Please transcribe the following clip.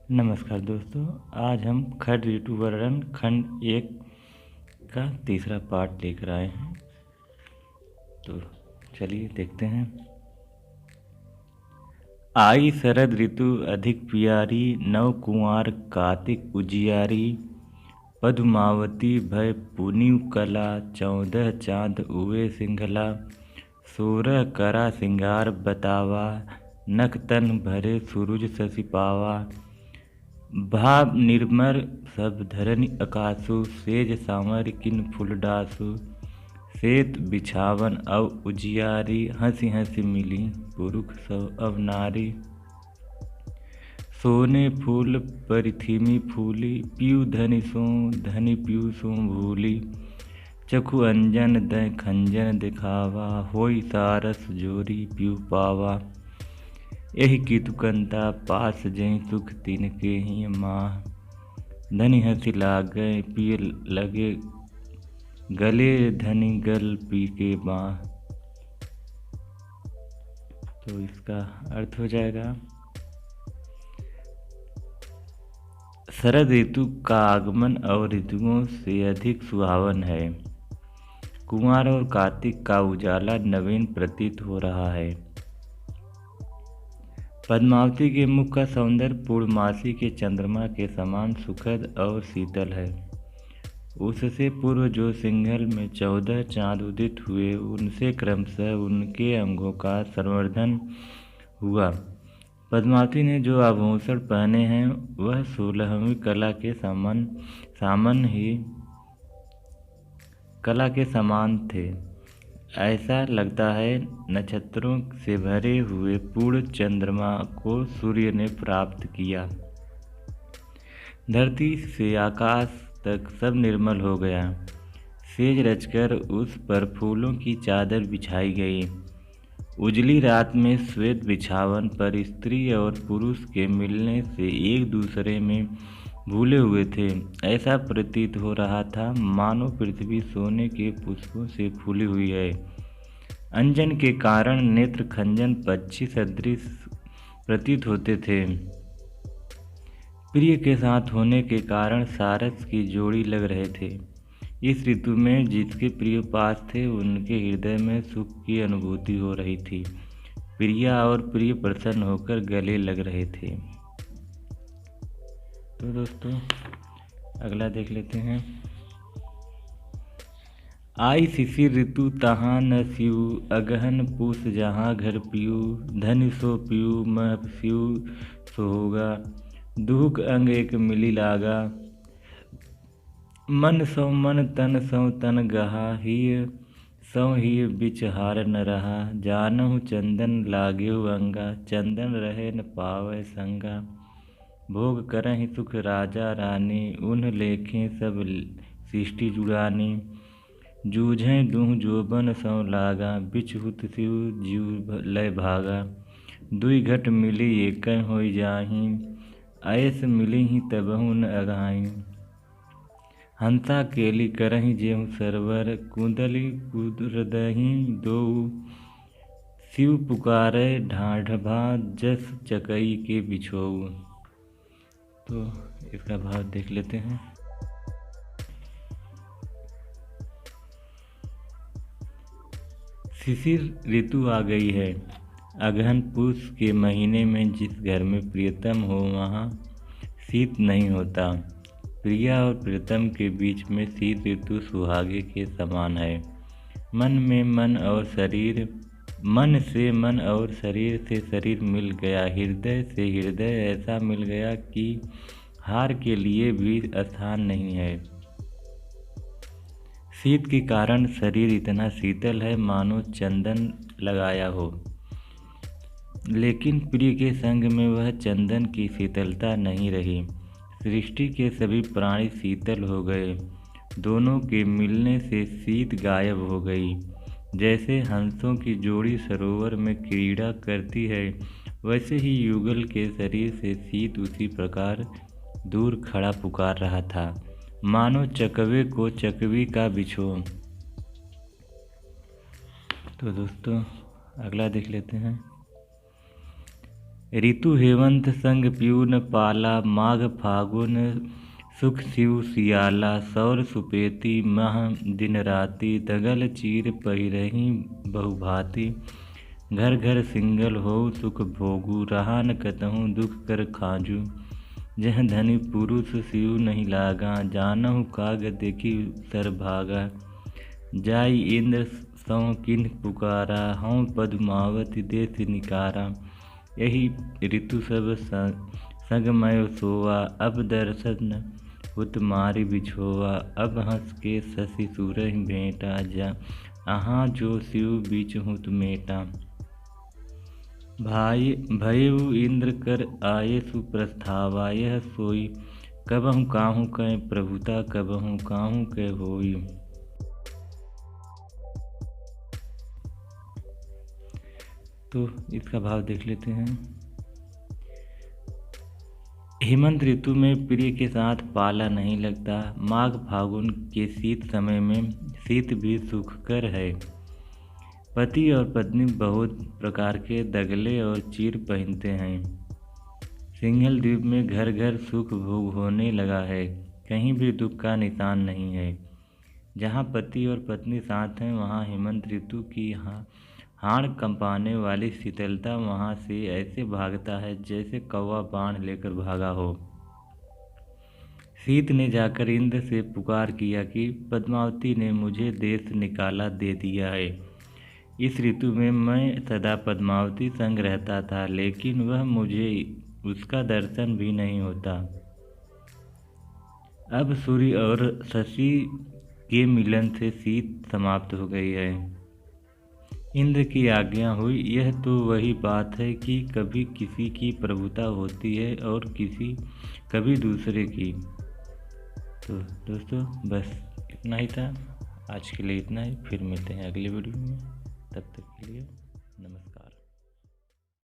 नमस्कार दोस्तों, आज हम खड ऋतु वर्णन खंड 1 का तीसरा पार्ट लेकर आए हैं। तो चलिए देखते हैं। आई शरद ऋतु अधिक प्यारी, नव कुंवार कार्तिक उजियारी। पद्मावती भय पुनीव कला, 14 चाँद उए सिंघला। 16 करा सिंगार बतावा, नख तन भरे सूरज शशि पावा। भाव निर्मल सब धरनी आकाशु, सेज सांवर किन फूलडासु। श्वेत बिछावन अव उजियारी, हंसी हंसी मिली पुरुष सब अव नारी। सोने फूल परिथिमी फूली, पीऊ धनि सो धनि पीऊ सो भूली। चखु अंजन दय खंजन दिखावा, होई सारस जोरी पीऊ पावा। यही कीतुकंता पास जय सुख तिनके ही माह। धनि हंसी लागे पिय लगे, गले धनि गल पी के बाह। तो इसका अर्थ हो जाएगा, शरद ऋतु का आगमन और ऋतुओं से अधिक सुहावन है। कुमार और कार्तिक का उजाला नवीन प्रतीत हो रहा है। पद्मावती के मुख का सौंदर्य पूर्णमासी के चंद्रमा के समान सुखद और शीतल है। उससे पूर्व जो सिंघल में 14 चाँद उदित हुए, उनसे क्रमशः उनके अंगों का संवर्धन हुआ। पद्मावती ने जो आभूषण पहने हैं वह 16वीं कला के समान थे। ऐसा लगता है नक्षत्रों से भरे हुए पूर्ण चंद्रमा को सूर्य ने प्राप्त किया। धरती से आकाश तक सब निर्मल हो गया। सेज रचकर उस पर फूलों की चादर बिछाई गई। उजली रात में श्वेत बिछावन पर स्त्री और पुरुष के मिलने से एक दूसरे में भूले हुए थे। ऐसा प्रतीत हो रहा था मानो पृथ्वी सोने के पुष्पों से फूली हुई है। अंजन के कारण नेत्र खंजन पक्षी सदृश प्रतीत होते थे। प्रिय के साथ होने के कारण सारस की जोड़ी लग रहे थे। इस ऋतु में जिसके प्रिय पास थे उनके हृदय में सुख की अनुभूति हो रही थी। प्रिया और प्रिय प्रसन्न होकर गले लग रहे थे। तो दोस्तों अगला देख लेते हैं। आई शिशिर ऋतु तहाँ न सियु, अगहन पूस जहाँ घर पियू। धनि सो पियू मह सियु सो होगा, दुहुक अंग एक मिली लागा। मन सौ मन तन सौ तन गहा, हिय सौ हिय बिच हार न रहा। जानहु चंदन लागेहु अंगा, चंदन रहे न पावै संगा। भोग करहि सुख राजा रानी, उन्ह लेखें सब सृष्टि जुड़ानी। जूझें दुह जोबन सौ लागा, बिच हुत सिउ जीव लय भागा। दुई घट मिली एकय होई जाहि, ऐस मिली ही तबहु न अघाई। हंसा केली करहि जेहु सरवर, कुंदली कुदरदहि दोउ। शिव पुकारै ढाढ़भा, जस चकई के बिछोऊ। तो इसका भाव देख लेते हैं। शिशिर ऋतु आ गई है। अगहन पूस के महीने में जिस घर में प्रियतम हो वहाँ शीत नहीं होता। प्रिया और प्रियतम के बीच में शीत ऋतु सुहागे के समान है। मन से मन और शरीर से शरीर मिल गया, हृदय से हृदय ऐसा मिल गया कि हार के लिए भी स्थान नहीं है। शीत के कारण शरीर इतना शीतल है मानो चंदन लगाया हो, लेकिन प्रिय के संग में वह चंदन की शीतलता नहीं रही। सृष्टि के सभी प्राणी शीतल हो गए। दोनों के मिलने से शीत गायब हो गई। जैसे हंसों की जोड़ी सरोवर में क्रीड़ा करती है, वैसे ही युगल के शरीर से शीत उसी प्रकार दूर खड़ा पुकार रहा था, मानो चकवे को चकवी का बिछो। तो दोस्तों अगला देख लेते हैं। ऋतु हेमंत संग प्यून पाला, माघ फागुन सुख शिव सियाला। सौर सुपेती मह दिन राति, दगल चीर पहिरहीं बहुभांति। घर घर सिंगल होऊ सुख भोगू, रहा न कतहूँ दुख कर खाजू। जह धनि पुरुष शिव नहीं लागा, जानहु काग देखी सरभागा। जाई इंद्र सौ किन्ह पुकारा, हऊँ पद्मावती देश निकारा। यही ऋतु सब संग मैं सोवा, अब दर्शन हुत मारी बिछोवा। अब हंस के शशि सूरज भेंटा, जा अहाँ जो शिव बीच हुत मेटा। भाई भयउ इंद्र कर आये सुप्रस्तावा, यह सोई कबहु काहू कै प्रभुता, कबहु काहू कै होई। तो इसका भाव देख लेते हैं। हेमंत ऋतु में प्रिय के साथ पाला नहीं लगता। माघ फागुन के शीत समय में शीत भी सुखकर है। पति और पत्नी बहुत प्रकार के दगले और चीर पहनते हैं। सिंघल द्वीप में घर घर सुख भोग होने लगा है, कहीं भी दुख का निशान नहीं है। जहाँ पति और पत्नी साथ हैं, वहाँ हेमंत ऋतु की हाड़ कंपाने वाली शीतलता वहाँ से ऐसे भागता है जैसे कौवा बाण लेकर भागा हो। शीत ने जाकर इंद्र से पुकार किया कि पद्मावती ने मुझे देश निकाला दे दिया है। इस ऋतु में मैं सदा पद्मावती संग रहता था, लेकिन वह मुझे उसका दर्शन भी नहीं होता। अब सूर्य और शशि के मिलन से शीत समाप्त हो गई है। इंद्र की आज्ञा हुई। यह तो वही बात है कि कभी किसी की प्रभुता होती है और कभी दूसरे की। तो दोस्तों बस इतना ही था, आज के लिए इतना ही। फिर मिलते हैं अगले वीडियो में, तब तक के लिए नमस्कार।